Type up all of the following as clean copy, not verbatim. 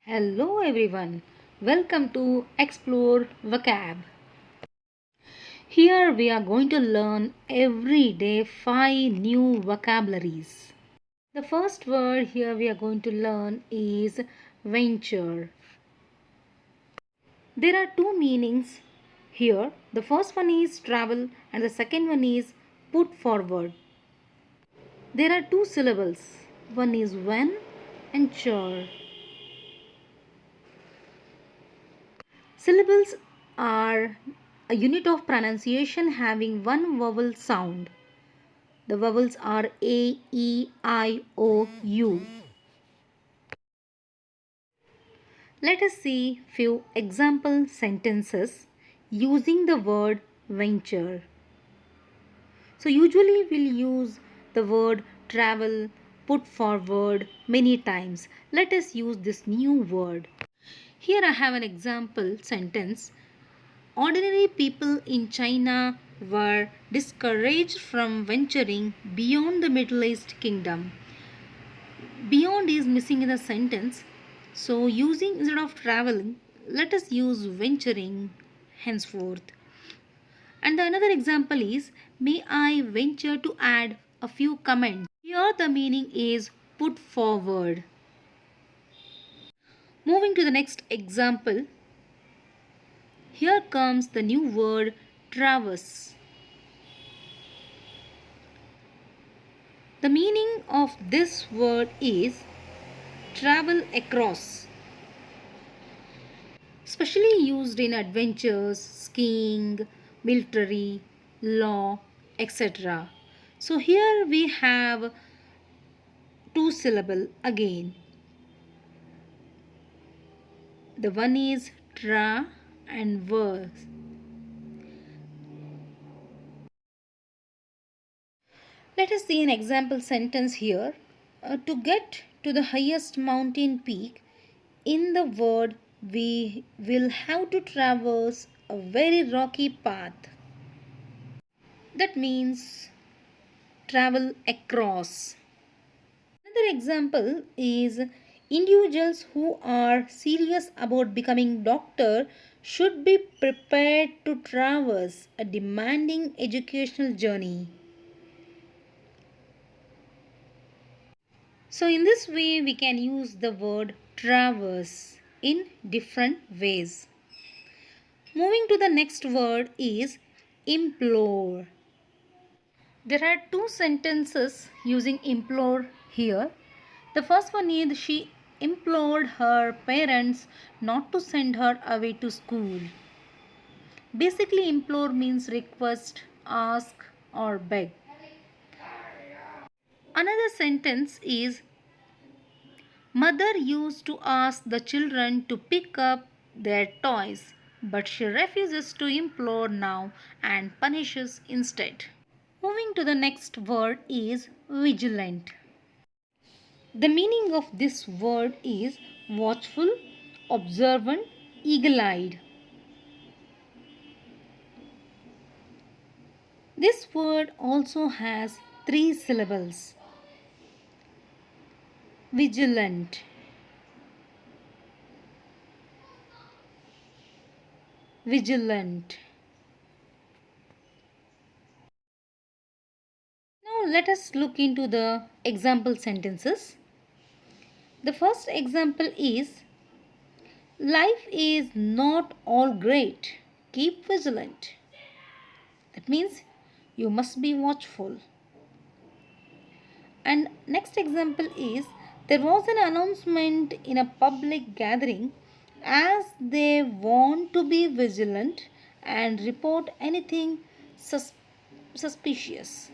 Hello everyone, welcome to Explore Vocab. Here we are going to learn every day 5 new vocabularies. The first word here we are going to learn is venture. There are two meanings here. The first one is travel and the second one is put forward. There are two syllables. One is when and chur. Syllables are a unit of pronunciation having one vowel sound. The vowels are A, E, I, O, U. Let us see few example sentences using the word venture. So usually we'll use the word travel, put forward many times. Let us use this new word. Here I have an example sentence. Ordinary people in China were discouraged from venturing beyond the Middle East kingdom. Beyond is missing in the sentence. So using instead of traveling, let us use venturing henceforth. And the another example is, may I venture to add a few comments. Here the meaning is put forward. Moving to the next example, here comes the new word traverse. The meaning of this word is travel across, especially used in adventures, skiing, military, law, etc. So here we have two syllable again. The one is tra and verse. Let us see an example sentence here. To get to the highest mountain peak, in the word we will have to traverse a very rocky path. That means travel across. Another example is individuals who are serious about becoming doctor should be prepared to traverse a demanding educational journey. So in this way we can use the word traverse in different ways. Moving to the next word is implore. There are two sentences using implore here. The first one is, she implored her parents not to send her away to school. Basically implore means request, ask or beg. Another sentence is, mother used to ask the children to pick up their toys, but she refuses to implore now and punishes instead. Moving to the next word is vigilant. The meaning of this word is watchful, observant, eagle-eyed. This word also has three syllables. Vigilant. Vigilant. Now let us look into the example sentences. The first example is, life is not all great. Keep vigilant. That means you must be watchful. And next example is, there was an announcement in a public gathering as they want to be vigilant and report anything suspicious.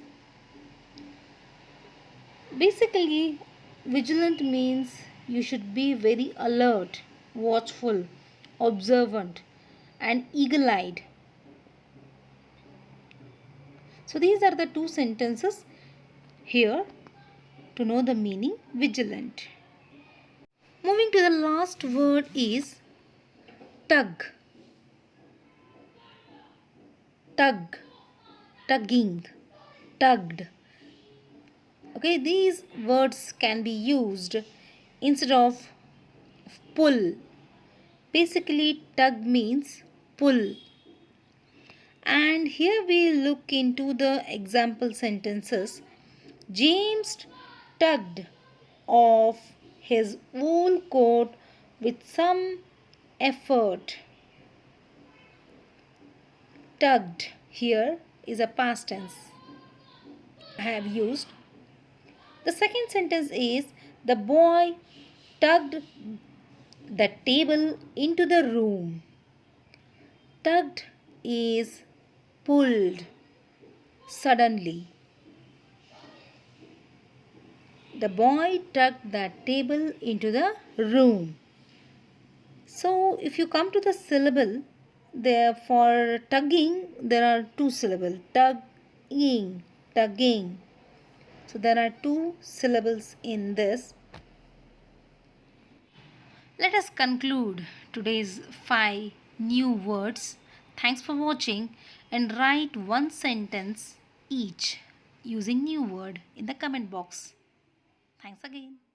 Basically, vigilant means you should be very alert, watchful, observant and eagle-eyed. So these are the two sentences here to know the meaning vigilant. Moving to the last word is tug. Tug, tugging, tugged. Okay, these words can be used instead of pull. Basically, tug means pull. And here we look into the example sentences. James tugged off his wool coat with some effort. Tugged here is a past tense I have used. The second sentence is the boy tugged the table into the room. Tugged is pulled suddenly. The boy tugged the table into the room. So if you come to the syllable, there for tugging there are two syllables, tugging, tugging. So there are two syllables in this. Let us conclude today's 5 new words. Thanks for watching, and write one sentence each using new word in the comment box. Thanks again.